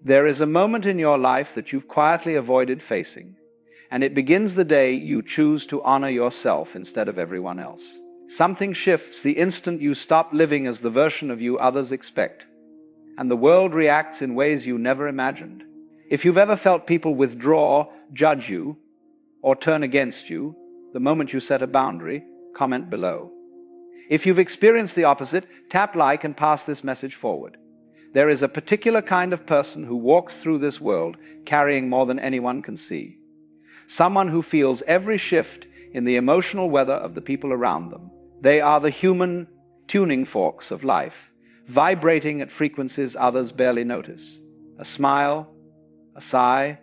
There is a moment in your life that you've quietly avoided facing, and it begins the day you choose to honor yourself instead of everyone else. Something shifts the instant you stop living as the version of you others expect, and the world reacts in ways you never imagined. If you've ever felt people withdraw, judge you, or turn against you the moment you set a boundary, comment below. If you've experienced the opposite, tap like and pass this message forward. There is a particular kind of person who walks through this world carrying more than anyone can see. Someone who feels every shift in the emotional weather of the people around them. They are the human tuning forks of life, vibrating at frequencies others barely notice. A smile, a sigh,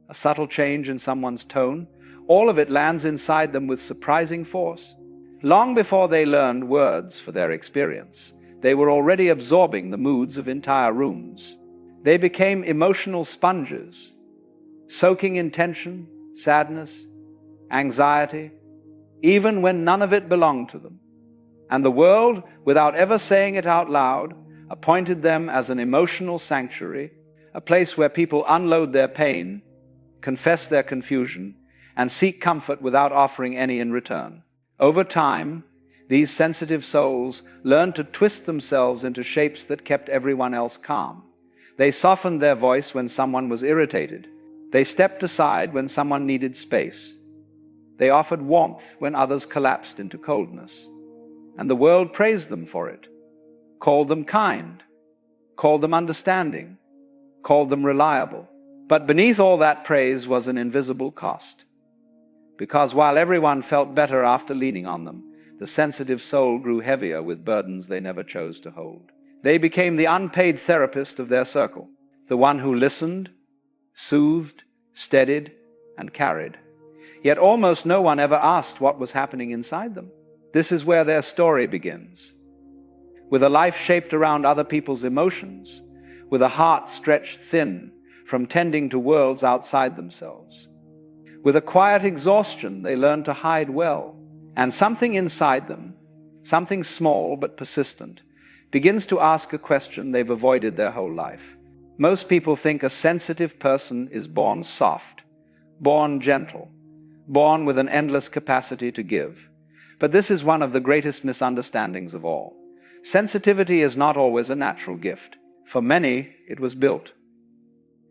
a subtle change in someone's tone, all of it lands inside them with surprising force. Long before they learned words for their experience, they were already absorbing the moods of entire rooms. They became emotional sponges, soaking in tension, sadness, anxiety, even when none of it belonged to them. And the world, without ever saying it out loud, appointed them as an emotional sanctuary, a place where people unload their pain, confess their confusion, and seek comfort without offering any in return. Over time, these sensitive souls learned to twist themselves into shapes that kept everyone else calm. They softened their voice when someone was irritated. They stepped aside when someone needed space. They offered warmth when others collapsed into coldness. And the world praised them for it, called them kind, called them understanding, called them reliable. But beneath all that praise was an invisible cost. Because while everyone felt better after leaning on them, the sensitive soul grew heavier with burdens they never chose to hold. They became the unpaid therapist of their circle, the one who listened, soothed, steadied, and carried. Yet almost no one ever asked what was happening inside them. This is where their story begins. With a life shaped around other people's emotions, with a heart stretched thin from tending to worlds outside themselves. With a quiet exhaustion they learned to hide well, and something inside them, something small but persistent, begins to ask a question they've avoided their whole life. Most people think a sensitive person is born soft, born gentle, born with an endless capacity to give. But this is one of the greatest misunderstandings of all. Sensitivity is not always a natural gift. For many, it was built,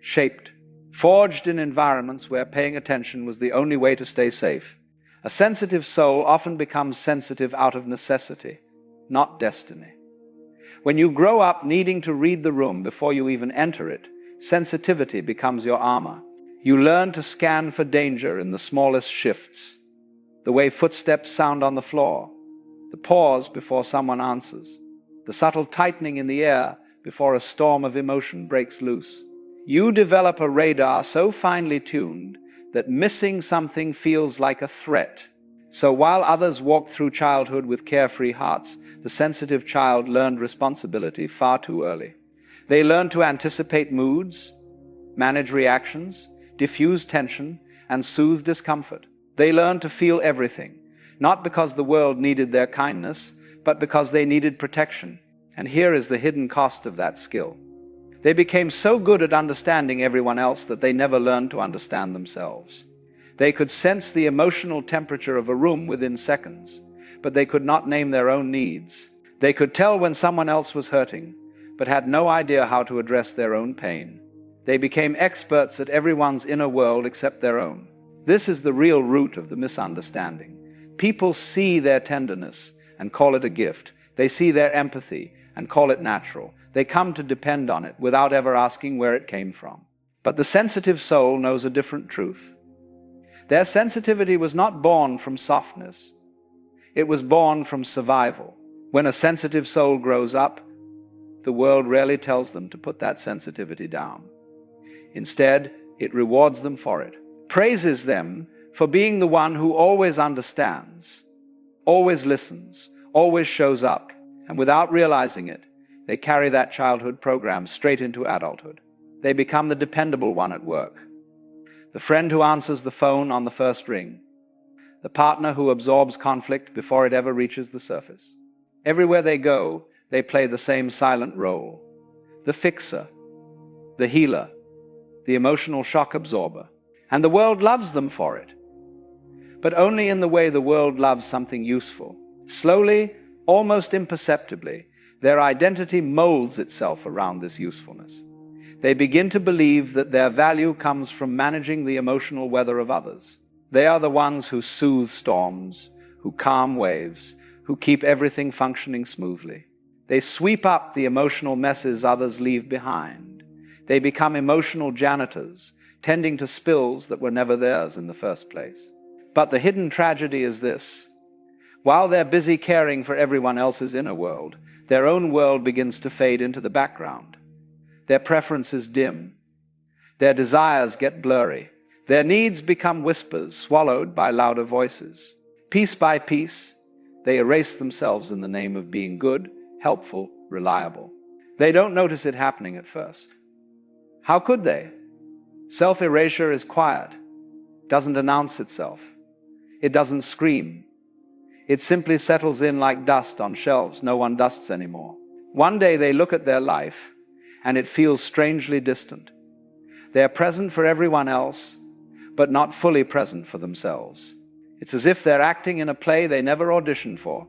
shaped, forged in environments where paying attention was the only way to stay safe. A sensitive soul often becomes sensitive out of necessity, not destiny. When you grow up needing to read the room before you even enter it, sensitivity becomes your armor. You learn to scan for danger in the smallest shifts, the way footsteps sound on the floor, the pause before someone answers, the subtle tightening in the air before a storm of emotion breaks loose. You develop a radar so finely tuned that missing something feels like a threat. So while others walked through childhood with carefree hearts, the sensitive child learned responsibility far too early. They learned to anticipate moods, manage reactions, diffuse tension, and soothe discomfort. They learned to feel everything, not because the world needed their kindness, but because they needed protection. And here is the hidden cost of that skill. They became so good at understanding everyone else that they never learned to understand themselves. They could sense the emotional temperature of a room within seconds, but they could not name their own needs. They could tell when someone else was hurting, but had no idea how to address their own pain. They became experts at everyone's inner world except their own. This is the real root of the misunderstanding. People see their tenderness and call it a gift. They see their empathy and call it natural. They come to depend on it without ever asking where it came from. But the sensitive soul knows a different truth. Their sensitivity was not born from softness. It was born from survival. When a sensitive soul grows up, the world rarely tells them to put that sensitivity down. Instead, it rewards them for it, praises them for being the one who always understands, always listens, always shows up, and without realizing it, they carry that childhood program straight into adulthood. They become the dependable one at work, the friend who answers the phone on the first ring, the partner who absorbs conflict before it ever reaches the surface. Everywhere they go, they play the same silent role, the fixer, the healer, the emotional shock absorber, and the world loves them for it. But only in the way the world loves something useful. Slowly, almost imperceptibly, their identity molds itself around this usefulness. They begin to believe that their value comes from managing the emotional weather of others. They are the ones who soothe storms, who calm waves, who keep everything functioning smoothly. They sweep up the emotional messes others leave behind. They become emotional janitors, tending to spills that were never theirs in the first place. But the hidden tragedy is this. While they're busy caring for everyone else's inner world, their own world begins to fade into the background. Their preferences dim. Their desires get blurry. Their needs become whispers swallowed by louder voices. Piece by piece, they erase themselves in the name of being good, helpful, reliable. They don't notice it happening at first. How could they? Self-erasure is quiet, doesn't announce itself. It doesn't scream. It simply settles in like dust on shelves no one dusts anymore. One day they look at their life, and it feels strangely distant. They are present for everyone else, but not fully present for themselves. It's as if they're acting in a play they never auditioned for,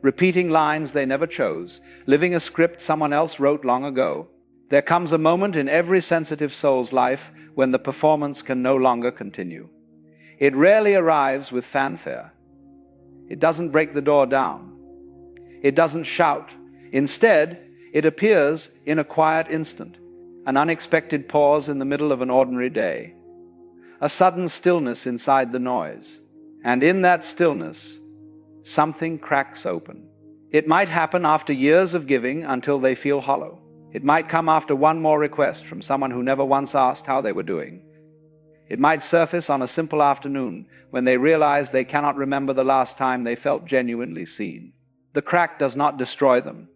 repeating lines they never chose, living a script someone else wrote long ago. There comes a moment in every sensitive soul's life when the performance can no longer continue. It rarely arrives with fanfare. It doesn't break the door down. It doesn't shout. Instead, it appears in a quiet instant, an unexpected pause in the middle of an ordinary day, a sudden stillness inside the noise. And in that stillness, something cracks open. It might happen after years of giving until they feel hollow. It might come after one more request from someone who never once asked how they were doing. It might surface on a simple afternoon when they realize they cannot remember the last time they felt genuinely seen. The crack does not destroy them.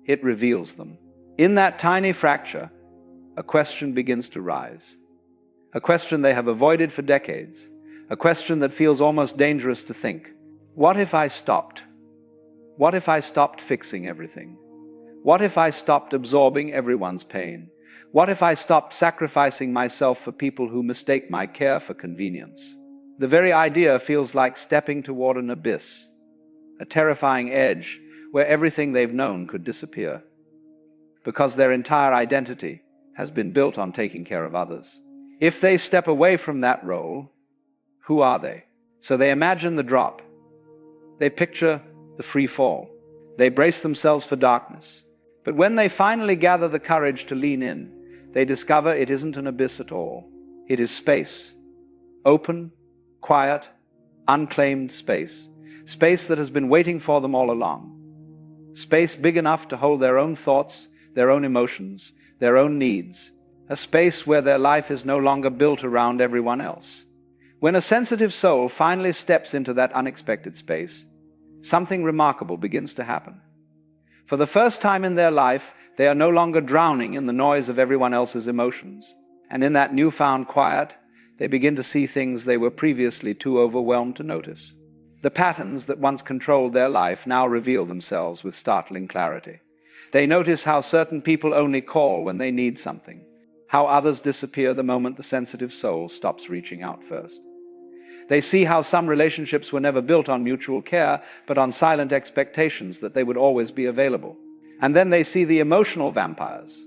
It reveals them. In that tiny fracture, a question begins to rise. A question they have avoided for decades. A question that feels almost dangerous to think. What if I stopped? What if I stopped fixing everything? What if I stopped absorbing everyone's pain? What if I stopped sacrificing myself for people who mistake my care for convenience? The very idea feels like stepping toward an abyss, a terrifying edge where everything they've known could disappear, because their entire identity has been built on taking care of others. If they step away from that role, who are they? So they imagine the drop. They picture the free fall. They brace themselves for darkness. But when they finally gather the courage to lean in, they discover it isn't an abyss at all. It is space. Open, quiet, unclaimed space. Space that has been waiting for them all along. Space big enough to hold their own thoughts, their own emotions, their own needs. A space where their life is no longer built around everyone else. When a sensitive soul finally steps into that unexpected space, something remarkable begins to happen. For the first time in their life, they are no longer drowning in the noise of everyone else's emotions. And in that newfound quiet, they begin to see things they were previously too overwhelmed to notice. The patterns that once controlled their life now reveal themselves with startling clarity. They notice how certain people only call when they need something, how others disappear the moment the sensitive soul stops reaching out first. They see how some relationships were never built on mutual care, but on silent expectations that they would always be available. And then they see the emotional vampires,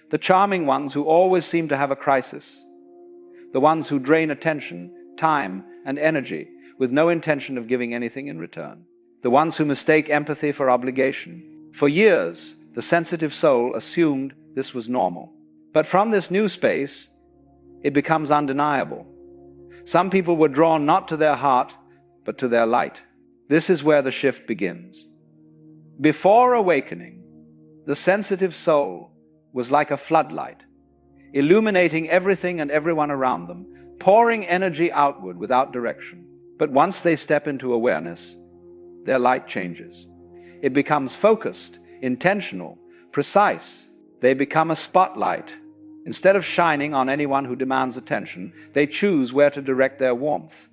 the charming ones who always seem to have a crisis, the ones who drain attention, time, and energy with no intention of giving anything in return, the ones who mistake empathy for obligation. For years, the sensitive soul assumed this was normal. But from this new space, it becomes undeniable. Some people were drawn not to their heart, but to their light. This is where the shift begins. Before awakening, the sensitive soul was like a floodlight, illuminating everything and everyone around them, pouring energy outward without direction. But once they step into awareness, their light changes. It becomes focused, intentional, precise. They become a spotlight. Instead of shining on anyone who demands attention, they choose where to direct their warmth.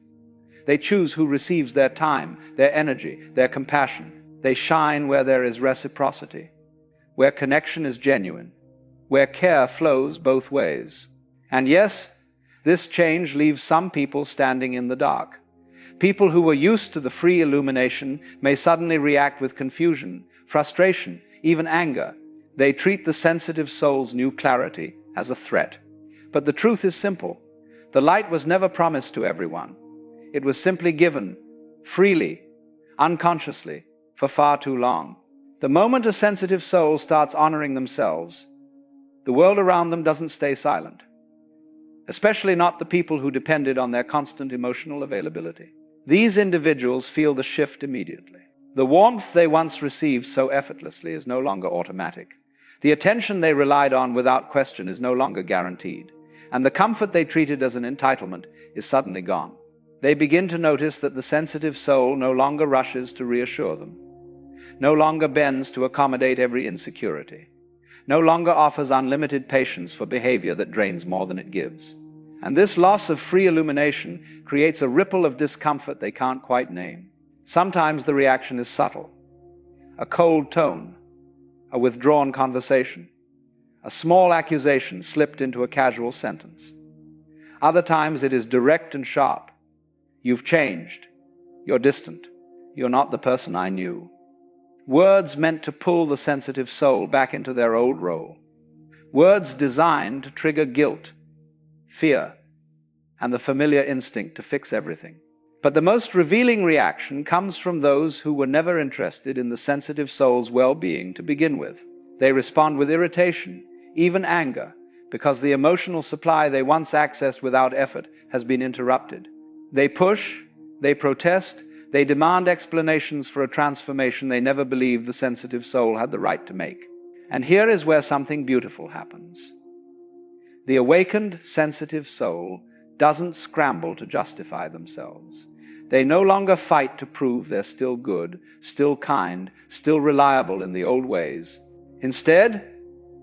They choose who receives their time, their energy, their compassion. They shine where there is reciprocity, where connection is genuine, where care flows both ways. And yes, this change leaves some people standing in the dark. People who were used to the free illumination may suddenly react with confusion, frustration, even anger. They treat the sensitive soul's new clarity as a threat. But the truth is simple. The light was never promised to everyone. It was simply given, freely, unconsciously, for far too long. The moment a sensitive soul starts honoring themselves, the world around them doesn't stay silent. Especially not the people who depended on their constant emotional availability. These individuals feel the shift immediately. The warmth they once received so effortlessly is no longer automatic. The attention they relied on without question is no longer guaranteed. And the comfort they treated as an entitlement is suddenly gone. They begin to notice that the sensitive soul no longer rushes to reassure them, no longer bends to accommodate every insecurity, no longer offers unlimited patience for behavior that drains more than it gives. And this loss of free illumination creates a ripple of discomfort they can't quite name. Sometimes the reaction is subtle. A cold tone, a withdrawn conversation, a small accusation slipped into a casual sentence. Other times it is direct and sharp. You've changed. You're distant. You're not the person I knew. Words meant to pull the sensitive soul back into their old role. Words designed to trigger guilt, fear, and the familiar instinct to fix everything. But the most revealing reaction comes from those who were never interested in the sensitive soul's well-being to begin with. They respond with irritation, even anger, because the emotional supply they once accessed without effort has been interrupted. They push, they protest, they demand explanations for a transformation they never believed the sensitive soul had the right to make. And here is where something beautiful happens. The awakened, sensitive soul doesn't scramble to justify themselves. They no longer fight to prove they're still good, still kind, still reliable in the old ways. Instead,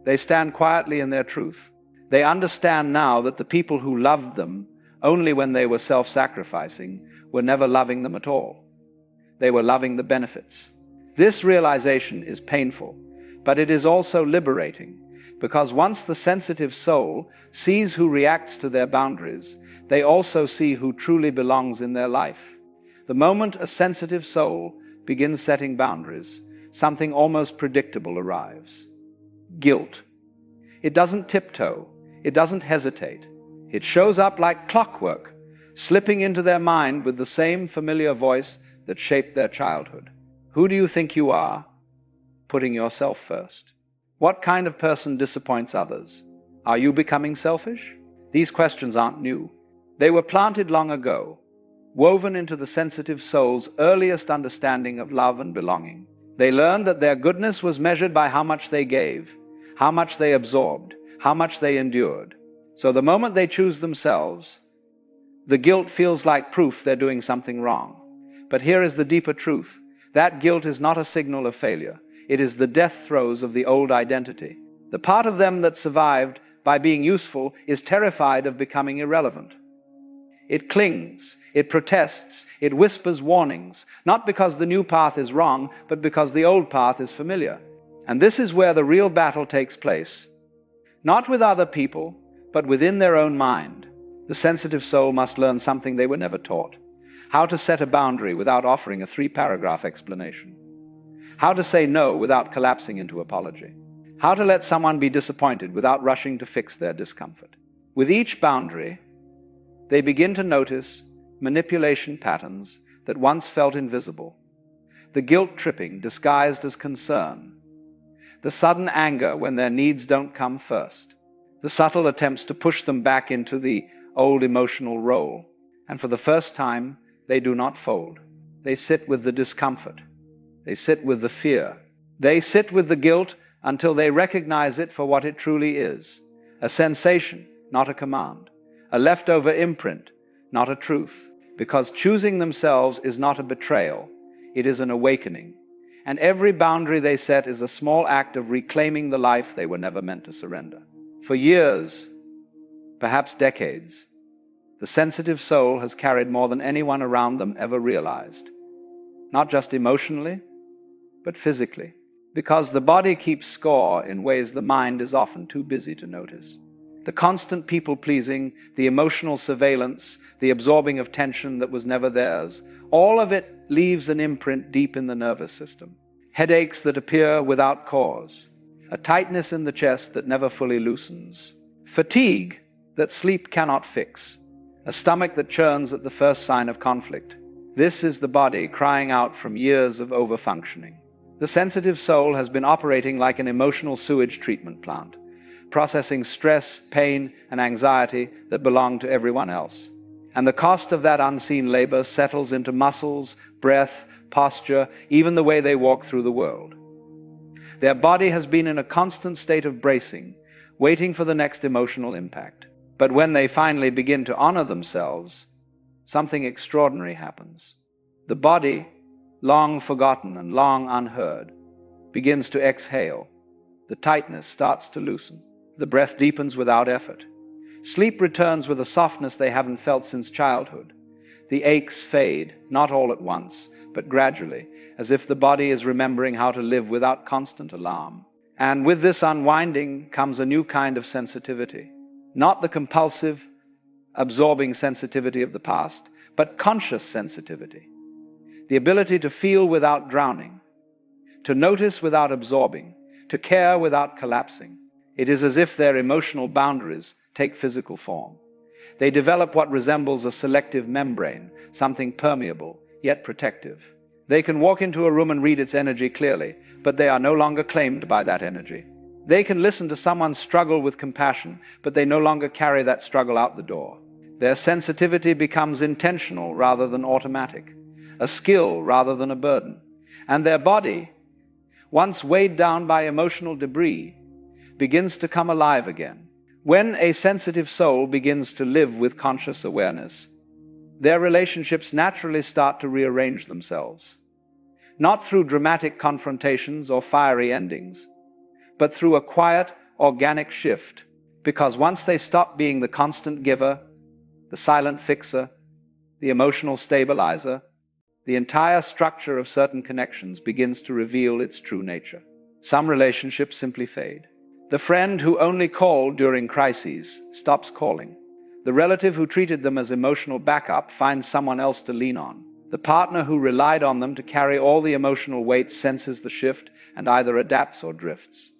they stand quietly in their truth. They understand now that the people who loved them only when they were self-sacrificing were never loving them at all. They were loving the benefits. This realization is painful, but it is also liberating, because once the sensitive soul sees who reacts to their boundaries, they also see who truly belongs in their life. The moment a sensitive soul begins setting boundaries, something almost predictable arrives. Guilt. It doesn't tiptoe. It doesn't hesitate. It shows up like clockwork, slipping into their mind with the same familiar voice that shaped their childhood. Who do you think you are? Putting yourself first. What kind of person disappoints others? Are you becoming selfish? These questions aren't new. They were planted long ago, woven into the sensitive soul's earliest understanding of love and belonging. They learned that their goodness was measured by how much they gave, how much they absorbed, how much they endured. So the moment they choose themselves, the guilt feels like proof they're doing something wrong. But here is the deeper truth. That guilt is not a signal of failure. It is the death throes of the old identity. The part of them that survived by being useful is terrified of becoming irrelevant. It clings, it protests, it whispers warnings, not because the new path is wrong, but because the old path is familiar. And this is where the real battle takes place. Not with other people, but within their own mind. The sensitive soul must learn something they were never taught. How to set a boundary without offering a 3-paragraph explanation. How to say no without collapsing into apology. How to let someone be disappointed without rushing to fix their discomfort. With each boundary, they begin to notice manipulation patterns that once felt invisible. The guilt tripping disguised as concern. The sudden anger when their needs don't come first. The subtle attempts to push them back into the old emotional role. And for the first time, they do not fold. They sit with the discomfort. They sit with the fear. They sit with the guilt until they recognize it for what it truly is. A sensation, not a command. A leftover imprint, not a truth. Because choosing themselves is not a betrayal. It is an awakening. And every boundary they set is a small act of reclaiming the life they were never meant to surrender. For years, perhaps decades, the sensitive soul has carried more than anyone around them ever realized. Not just emotionally, but physically. Because the body keeps score in ways the mind is often too busy to notice. The constant people-pleasing, the emotional surveillance, the absorbing of tension that was never theirs, all of it leaves an imprint deep in the nervous system. Headaches that appear without cause, a tightness in the chest that never fully loosens, fatigue that sleep cannot fix, a stomach that churns at the first sign of conflict. This is the body crying out from years of overfunctioning. The sensitive soul has been operating like an emotional sewage treatment plant, processing stress, pain, and anxiety that belong to everyone else. And the cost of that unseen labor settles into muscles, breath, posture, even the way they walk through the world. Their body has been in a constant state of bracing, waiting for the next emotional impact. But when they finally begin to honor themselves, something extraordinary happens. The body, long forgotten and long unheard, begins to exhale. The tightness starts to loosen. The breath deepens without effort. Sleep returns with a softness they haven't felt since childhood. The aches fade, not all at once, but gradually, as if the body is remembering how to live without constant alarm. And with this unwinding comes a new kind of sensitivity. Not the compulsive, absorbing sensitivity of the past, but conscious sensitivity. The ability to feel without drowning, to notice without absorbing, to care without collapsing. It is as if their emotional boundaries take physical form. They develop what resembles a selective membrane, something permeable, yet protective. They can walk into a room and read its energy clearly, but they are no longer claimed by that energy. They can listen to someone struggle with compassion, but they no longer carry that struggle out the door. Their sensitivity becomes intentional rather than automatic, a skill rather than a burden. And their body, once weighed down by emotional debris, begins to come alive again. When a sensitive soul begins to live with conscious awareness, their relationships naturally start to rearrange themselves. Not through dramatic confrontations or fiery endings, but through a quiet, organic shift. Because once they stop being the constant giver, the silent fixer, the emotional stabilizer, the entire structure of certain connections begins to reveal its true nature. Some relationships simply fade. The friend who only called during crises stops calling. The relative who treated them as emotional backup finds someone else to lean on. The partner who relied on them to carry all the emotional weight senses the shift and either adapts or drifts.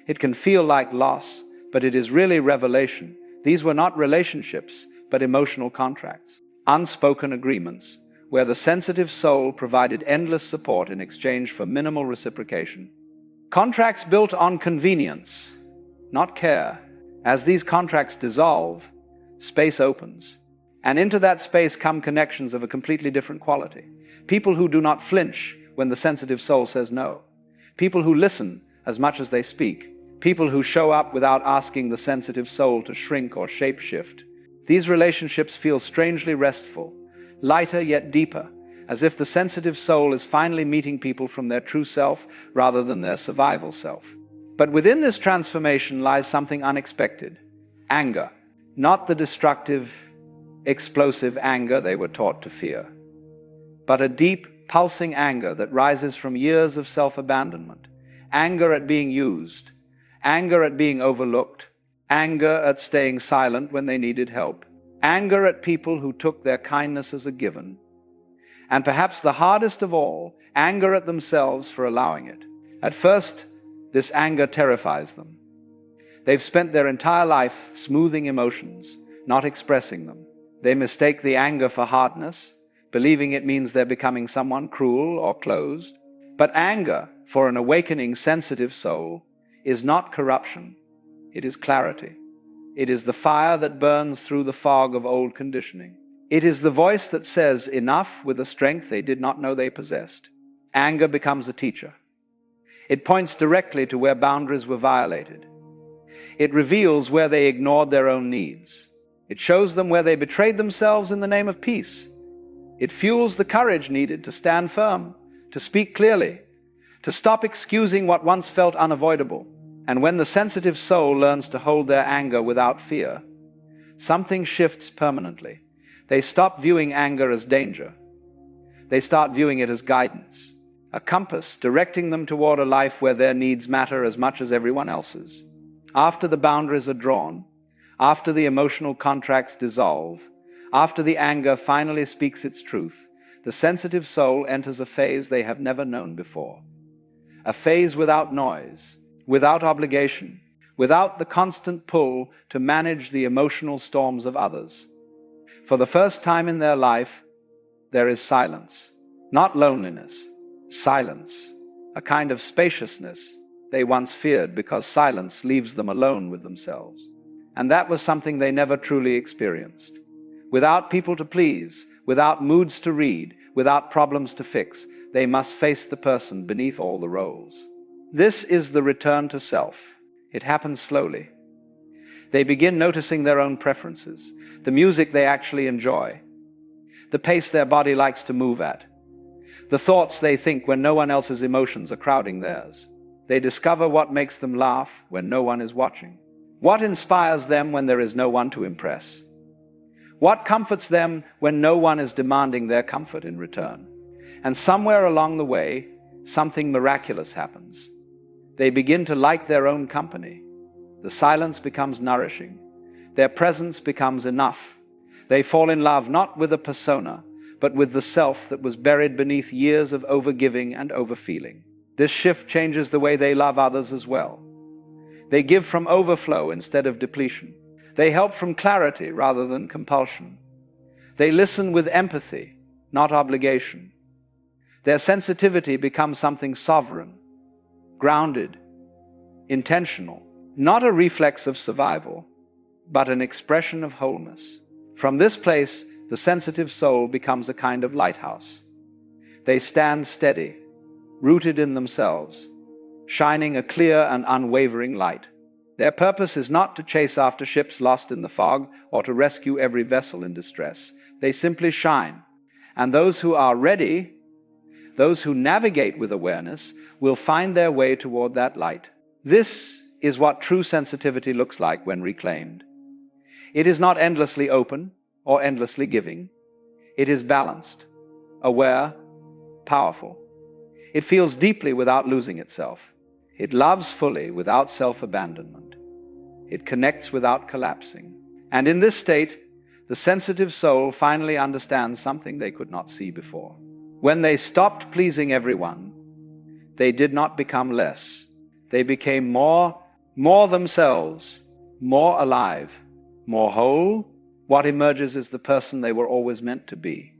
It can feel like loss, but it is really revelation. These were not relationships, but emotional contracts, unspoken agreements, where the sensitive soul provided endless support in exchange for minimal reciprocation. Contracts built on convenience, not care. As these contracts dissolve, space opens. And into that space come connections of a completely different quality. People who do not flinch when the sensitive soul says no. People who listen as much as they speak. People who show up without asking the sensitive soul to shrink or shapeshift. These relationships feel strangely restful, lighter yet deeper, as if the sensitive soul is finally meeting people from their true self rather than their survival self. But within this transformation lies something unexpected. Anger. Not the destructive, explosive anger they were taught to fear, but a deep, pulsing anger that rises from years of self-abandonment. Anger at being used. Anger at being overlooked. Anger at staying silent when they needed help. Anger at people who took their kindness as a given. And perhaps the hardest of all, anger at themselves for allowing it. At first, this anger terrifies them. They've spent their entire life smoothing emotions, not expressing them. They mistake the anger for hardness, believing it means they're becoming someone cruel or closed. But anger, for an awakening, sensitive soul, is not corruption. It is clarity. It is the fire that burns through the fog of old conditioning. It is the voice that says enough with a strength they did not know they possessed. Anger becomes a teacher. It points directly to where boundaries were violated. It reveals where they ignored their own needs. It shows them where they betrayed themselves in the name of peace. It fuels the courage needed to stand firm, to speak clearly, to stop excusing what once felt unavoidable. And when the sensitive soul learns to hold their anger without fear, something shifts permanently. They stop viewing anger as danger. They start viewing it as guidance, a compass directing them toward a life where their needs matter as much as everyone else's. After the boundaries are drawn, After the emotional contracts dissolve, after the anger finally speaks its truth, the sensitive soul enters a phase they have never known before. A phase without noise, without obligation, without the constant pull to manage the emotional storms of others. For the first time in their life, there is silence. Not loneliness, silence, a kind of spaciousness they once feared because silence leaves them alone with themselves. And that was something they never truly experienced. Without people to please, without moods to read, without problems to fix, they must face the person beneath all the roles. This is the return to self. It happens slowly. They begin noticing their own preferences, the music they actually enjoy, the pace their body likes to move at, the thoughts they think when no one else's emotions are crowding theirs. They discover what makes them laugh when no one is watching, what inspires them when there is no one to impress, what comforts them when no one is demanding their comfort in return. And somewhere along the way, something miraculous happens. They begin to like their own company. The silence becomes nourishing. Their presence becomes enough. They fall in love not with a persona, but with the self that was buried beneath years of overgiving and overfeeling. This shift changes the way they love others as well. They give from overflow instead of depletion. They help from clarity rather than compulsion. They listen with empathy, not obligation. Their sensitivity becomes something sovereign, grounded, intentional, not a reflex of survival, but an expression of wholeness. From this place, the sensitive soul becomes a kind of lighthouse. They stand steady, rooted in themselves, shining a clear and unwavering light. Their purpose is not to chase after ships lost in the fog or to rescue every vessel in distress. They simply shine, and those who are ready, those who navigate with awareness, will find their way toward that light. This is what true sensitivity looks like when reclaimed. It is not endlessly open or endlessly giving. It is balanced, aware, powerful. It feels deeply without losing itself. It loves fully without self-abandonment. It connects without collapsing. And in this state, the sensitive soul finally understands something they could not see before. When they stopped pleasing everyone, they did not become less. They became more themselves, more alive, more whole. What emerges is the person they were always meant to be.